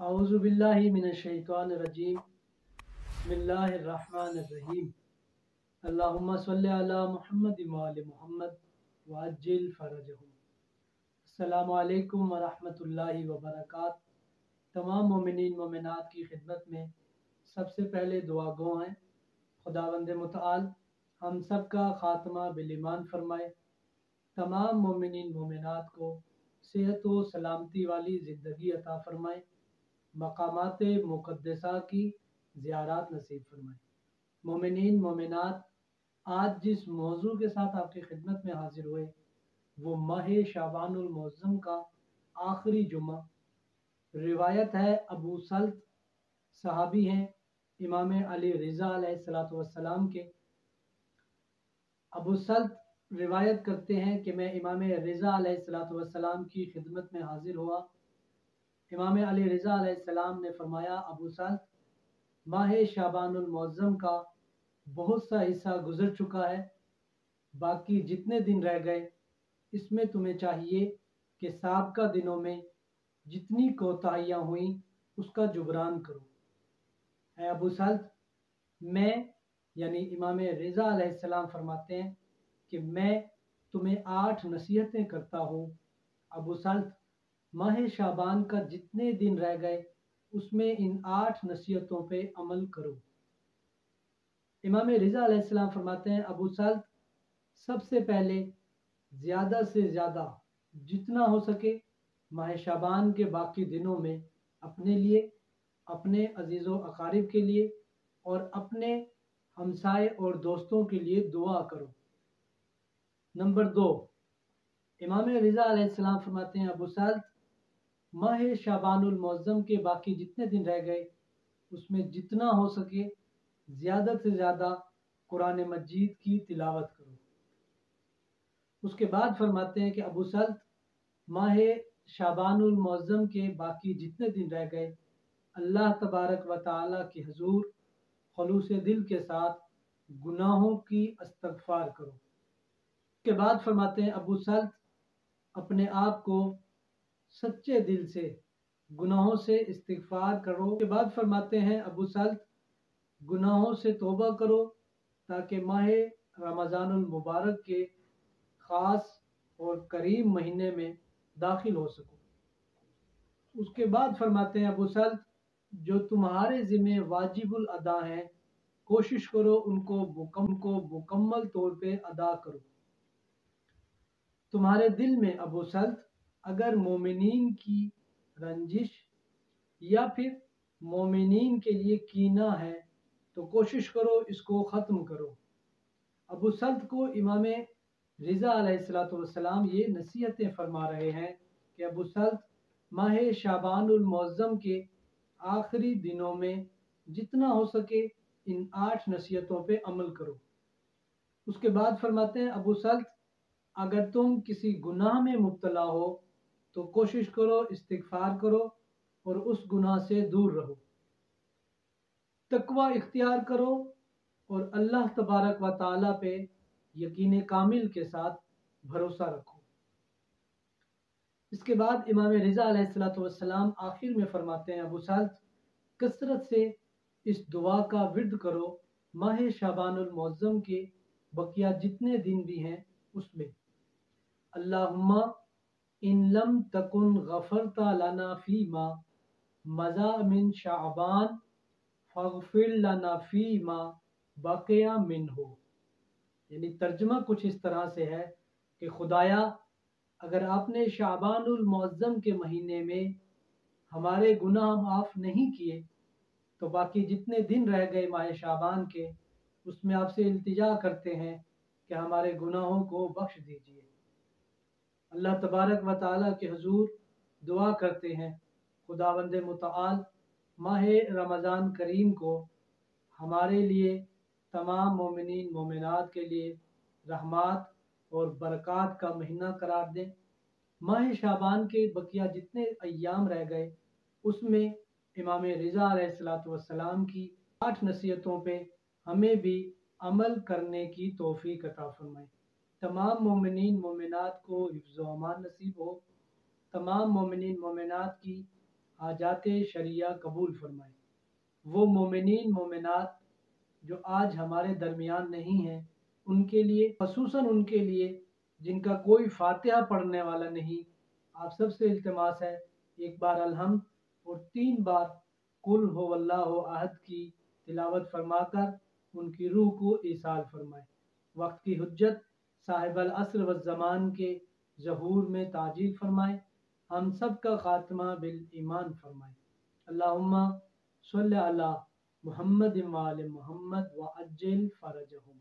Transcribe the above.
औज़ु बिल्लाहि मिनश शैतानिर रजीम। बिस्मिल्लाहिर रहमानिर रहीम। अल्लाहुम्मा सल्लि अला मुहम्मद व आलि मुहम्मद वअज्जिल फरजहुम। अस्सलामु अलैकुम व रहमतुल्लाहि व बरकातहू। तमाम मोमिनीन मोमिनात की खिदमत में सबसे पहले दुआ गो हैं, खुदावंद मुतआल हम सब का खात्मा बिल ईमान फरमाए, तमाम मोमिनीन मोमिनात को सेहत व सलामती वाली ज़िंदगी अता फरमाए, मकामात मुक़द्दसा की ज़ियारत नसीब फरमाए। मोमिनीन मोमिनात, आज जिस मौजू के साथ आपकी खिदमत में हाजिर हुए वो माह शाबानुल मुअज़्ज़म का आखिरी जुमा। रिवायत है अबू सल्त सहाबी हैं इमाम अली रिज़ा अलैहिस्सलातु वस्सलाम के। अबू सल्त रिवायत करते हैं कि मैं इमाम रिज़ा अलैहिस्सलातु वस्सलाम की खिदमत में हाजिर हुआ। इमाम अली रिज़ा अलैहिस्सलाम ने फरमाया, अबू सल्त, माह शाबानुल मुअज़्ज़म का बहुत सा हिस्सा गुजर चुका है, बाकी जितने दिन रह गए इसमें तुम्हें चाहिए कि साबका दिनों में जितनी कोताहियाँ हुई उसका जुबरान करो। है अबू सल्त, मैं यानी इमाम रिज़ा अलैहिस्सलाम फरमाते हैं कि मैं तुम्हें 8 नसीहतें करता हूँ। अबू सल्त, माह शाबान का जितने दिन रह गए उसमें इन 8 नसीहतों पे अमल करो। इमाम रिज़ा अलैहिस्सलाम फरमाते हैं, अबू सल्त, सबसे पहले ज़्यादा से ज़्यादा जितना हो सके माह शाबान के बाकी दिनों में अपने लिए, अपने अजीज़ो अकारिब के लिए और अपने हमसाए और दोस्तों के लिए दुआ करो। नंबर 2, इमाम रिज़ा अलैहिस्सलाम फरमाते हैं, अबू सल्त, माह शाबानुल मुअज़्ज़म के बाकी जितने दिन रह गए उसमें जितना हो सके ज़्यादा से ज़्यादा कुरान मजीद की तिलावत करो। उसके बाद फरमाते हैं कि अबू सल्त, माह शाबानुल मुअज़्ज़म के बाकी जितने दिन रह गए अल्लाह तबारक व तआला के हुज़ूर खुलूस दिल के साथ गुनाहों की इस्तग़फ़ार करो। उसके बाद फरमाते हैं, अबू सल्त, अपने आप को सच्चे दिल से गुनाहों से इस्तिग़फ़ार करो। के बाद फरमाते हैं, अबू सल्त, गुनाहों से तौबा करो ताकि माह रमज़ानुल मुबारक के ख़ास और करीम महीने में दाखिल हो सको। उसके बाद फरमाते हैं, अबू सल्त, जो तुम्हारे ज़िम्मे वाजिबुल अदा हैं कोशिश करो उनको मुकम्मल तौर पे अदा करो। तुम्हारे दिल में अबू सल्त अगर मोमिनीन की रंजिश या फिर मोमिनीन के लिए कीना है तो कोशिश करो इसको ख़त्म करो। अबू सल्त को इमाम रिज़ा अलैहिस्सलातु वस्सलाम ये नसीहतें फरमा रहे हैं कि अबू सल्त, माह शाबानुल मुअज़्ज़म के आखिरी दिनों में जितना हो सके इन 8 नसीहतों पे अमल करो। उसके बाद फरमाते हैं, अबू सल्त, अगर तुम किसी गुनाह में मुब्तला हो तो कोशिश करो इस्तिग़फ़ार करो और उस गुनाह से दूर रहो। तक़वा इख्तियार करो और अल्लाह तबारक व तआला पे यकीन कामिल के साथ भरोसा रखो। इसके बाद इमाम रिज़ा अलैहिस्सलातु वस्सलाम आखिर में फरमाते हैं, अबू सल्त, कसरत से इस दुआ का विर्द करो माह शाबानुल मुअज़्ज़म के बकिया जितने दिन भी हैं उसमें। अल्लाहुम्मा इन लम तकुन गफ़रता लना फ़ीमा मज़ा मिन शाबान फ़ग़फ़िर लना फ़ीमा बक़िया मिन्हु। यानी तर्जुमा कुछ इस तरह से है कि खुदाया, अगर आपने शाबानुल मुअज़्ज़म के महीने में हमारे गुनाह माफ़ नहीं किए तो बाकी जितने दिन रह गए माह शाबान के उसमें आपसे इल्तिजा करते हैं कि हमारे गुनाहों को बख्श दीजिए। अल्लाह तबारक व तआला के हुज़ूर दुआ करते हैं, खुदावंद मुतआल माह रमज़ान करीम को हमारे लिए, तमाम मोमिनीन मोमिनात के लिए रहमत और बरक़ात का महीना करार दें। माह शाबान के बकिया जितने अय्याम रह गए उसमें इमाम रिज़ा अलैहिस्सलातु वस्सलाम की 8 नसीहतों पे हमें भी अमल करने की तौफ़ीक़ अता फ़रमाए। तमाम मोमिनीन मोमिनात को हिफ्ज़ व अमान नसीब हो। तमाम मोमिनीन मोमिनात की حاجات شرعیہ قبول فرمائے۔ وہ مومنین مومنات جو آج ہمارے درمیان نہیں ہیں، ان کے لیے، خصوصاً ان کے لیے جن کا کوئی فاتحہ پڑھنے والا نہیں، آپ سب سے التماس ہے ایک بار الحمد اور 3 بار قل هو اللہ احد کی تلاوت فرما کر ان کی روح کو ایصال فرمائے۔ وقت کی حجت صاحب العصر والزمان کے ظہور میں تعجیل فرمائے، ہم سب کا خاتمہ بالایمان فرمائے۔ اللہم صلی علی محمد وآل محمد وعجل فرجہم۔